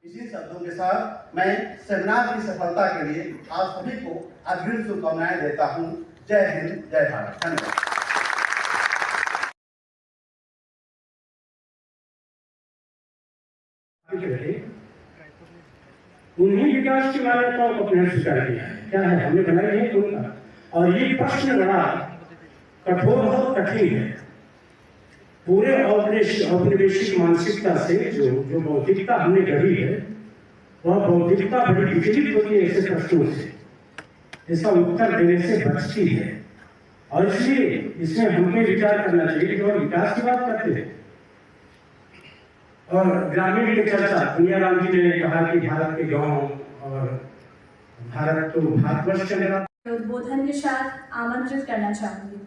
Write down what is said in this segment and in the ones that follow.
इसी शब्दों के साथ मैं सेमिनार की सफलता के लिए आप सभी को अग्रिम शुभकामनाएं देता हूं। जय हिंद, जय भारत। धन्यवाद। उन्हीं विकास की मान्यताओं को अपने स्वीकार किया है। क्या है, हमने बनाई है उनका। और ये प्रश्न बड़ा कठोर और कठिन है। पूरे औपनिवेशिक मानसिकता से जो बौद्धिकता हमने गढ़ी है, वह बौद्धिकता बड़ी विचलित होती है ऐसे प्रश्नों से, इसका उत्तर देने से बचती है। और इसलिए इसमें हमें विचार करना चाहिए कि और विकास की बात करते हैं और ग्रामीण की चर्चा। दुनिया राम जी ने कहा कि भारत के गांव और भारत तो भारतवर्ष के मेरा उद्बोधन के साथ आमंत्रित करना चाहूंगी।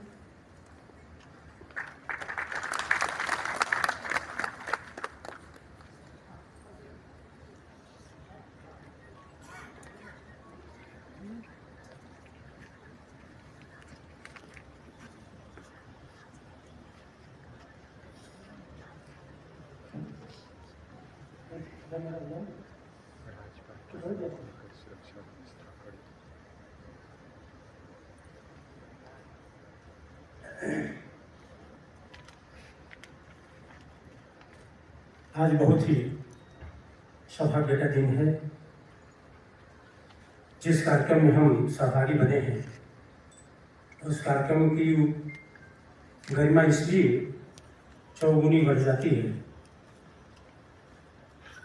आज बहुत ही सौभाग्य का दिन है। जिस कार्यक्रम में हम सहभागी बने हैं, उस कार्यक्रम की गरिमा इसलिए चौगुनी बढ़ जाती है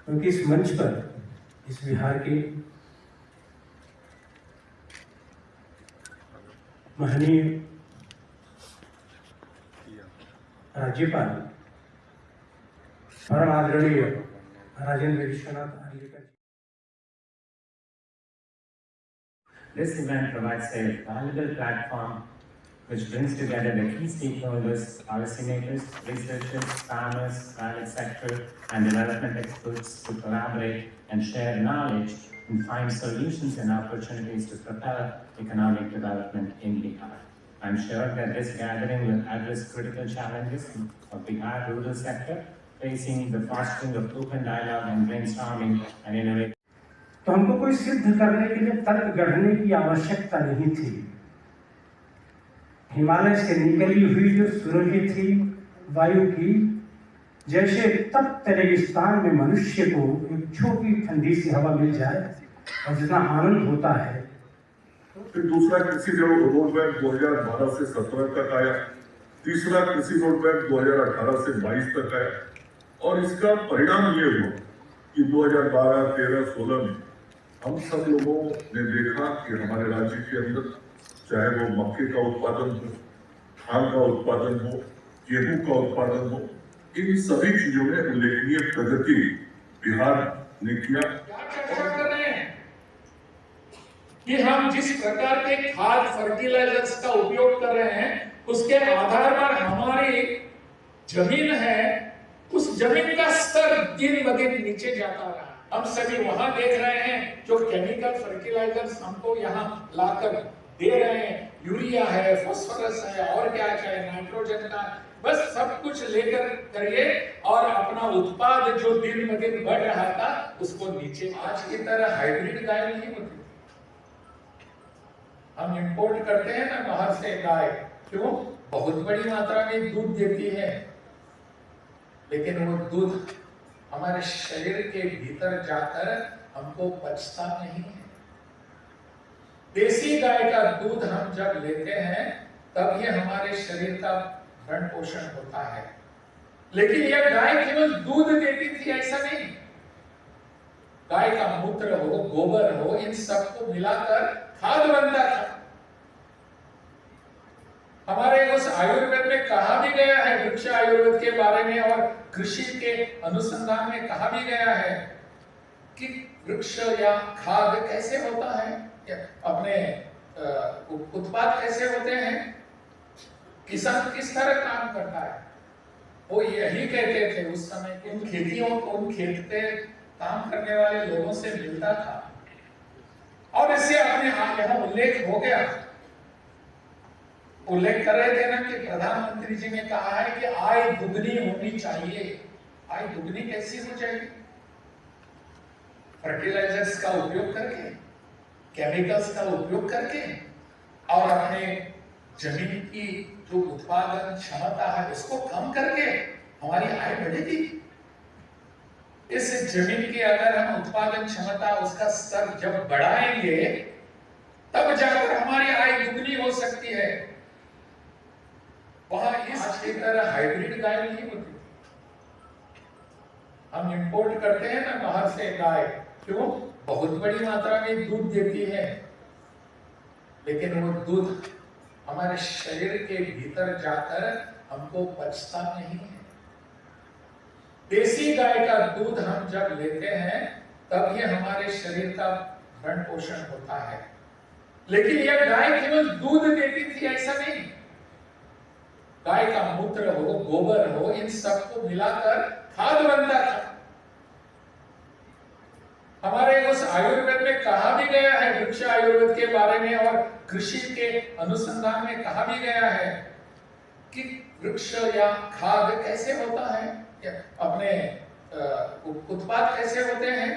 क्योंकि इस मंच पर इस बिहार के माननीय राज्यपाल परम आदरणीय Rajendra Vishwanath आर्यकर। This event provides a valuable platform which brings together the key stakeholders, policymakers, researchers, farmers, private sector, and development experts to collaborate and share knowledge and find solutions and opportunities to propel economic development in Bihar. I am sure that this gathering will address critical challenges of Bihar rural sector, facing the fostering of open dialogue and brainstorming and innovation. तो हमको कोई सिद्ध करने के लिए तर्क गढ़ने की आवश्यकता नहीं थी। हिमालय से निकली हुई जो सुरभि थी वायु की, जैसे तप्त रेगिस्तान में मनुष्य को एक छोटी ठंडी सी हवा मिल जाए और जितना आनंद होता है। फिर दूसरा कृषि रोड मैप 2012 से 17 तक आया, तीसरा कृषि रोड मैप 2018 से 22 तक आया, और इसका परिणाम ये हुआ कि 2012, 13, 16 में हम सब लोगों ने देखा कि हमारे राज्य के अंदर चाहे वो मक्के का उत्पादन हो, धान का उत्पादन हो, गेहूं का उत्पादन हो, इन सभी चीजों में उल्लेखनीय प्रगति बिहार ने किया। चर्चा कर रहे हैं कि हम जिस प्रकार के खाद फर्टिलाइजर्स का उपयोग कर रहे हैं, उसके आधार पर हमारी जमीन है, उस जमीन का स्तर दिन ब दिन नीचे जाता रहा। हम सभी वहां देख रहे हैं जो केमिकल फर्टिलाइजर्स हमको यहाँ लाकर दे रहे हैं, यूरिया है, फास्फोरस है, और क्या चाहे, नाइट्रोजन का, बस सब कुछ लेकर करिए और अपना उत्पाद जो दिन ब दिन बढ़ रहा था उसको नीचे। आज की तरह हाइब्रिड गाय नहीं होती। हम इंपोर्ट करते हैं ना बाहर से गाय, क्यों? बहुत बड़ी मात्रा में दूध देती है, लेकिन वो दूध हमारे शरीर के भीतर जाकर हमको पचता नहीं है। देसी गाय का दूध हम जब लेते हैं तब ये हमारे शरीर का भरण पोषण होता है, लेकिन यह गाय केवल दूध देती थी ऐसा नहीं। गाय का मूत्र हो, गोबर हो, इन सबको मिलाकर खाद बनता था। हमारे उस आयुर्वेद में कहा भी गया है, वृक्ष आयुर्वेद के बारे में और कृषि के अनुसंधान में कहा भी गया है कि वृक्ष या खाद कैसे होता है, अपने उत्पाद कैसे होते हैं, किसान किस तरह काम करता है। वो यही कहते थे उस समय कि उन खेतियों को, उन खेत पे काम करने वाले लोगों से मिलता था, और इससे अपने यहाँ उल्लेख हो गया, उल्लेख कर रहे थे ना कि प्रधानमंत्री जी ने कहा है कि आय दुगनी होनी चाहिए। आय दुगनी कैसी हो जाएगी? फर्टिलाइजर्स का उपयोग करके, केमिकल्स का उपयोग करके और अपने जमीन की जो उत्पादन क्षमता है उसको कम करके हमारी आय बढ़ेगी। इस जमीन की अगर हम उत्पादन क्षमता उसका स्तर जब बढ़ाएंगे तब जाकर हमारी आय दुगनी हो सकती है। वहां इस तरह हाइब्रिड गाय नहीं होती। हम इंपोर्ट करते हैं ना बाहर से गाय, क्यों? बहुत बड़ी मात्रा में दूध देती है, लेकिन वो दूध हमारे शरीर के भीतर जाकर हमको पचता नहीं है। देसी गाय का दूध हम जब लेते हैं तब ये हमारे शरीर का भरण पोषण होता है। लेकिन यह गाय केवल दूध देती थी ऐसा नहीं, गाय का मूत्र हो, गोबर हो, इन सबको मिलाकर खाद बनता था। हमारे उस आयुर्वेद में कहा भी गया है, वृक्ष आयुर्वेद के बारे में और कृषि के अनुसंधान में कहा भी गया है कि वृक्ष या खाद कैसे होता है, अपने उत्पाद कैसे होते हैं,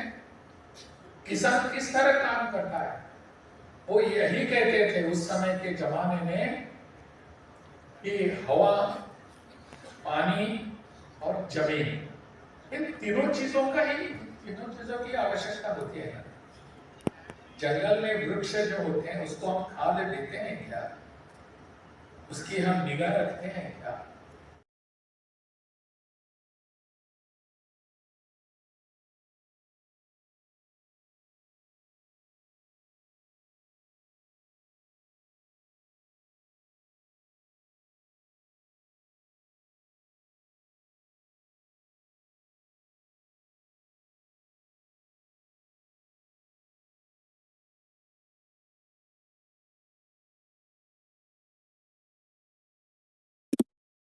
किसान किस तरह काम करता है। वो यही कहते थे उस समय के जमाने में कि हवा, पानी और जमीन, इन तीनों चीजों की आवश्यकता होती है। जंगल में वृक्ष जो होते हैं उसको हम खाद देते हैं क्या? उसकी हम निगाह रखते हैं क्या?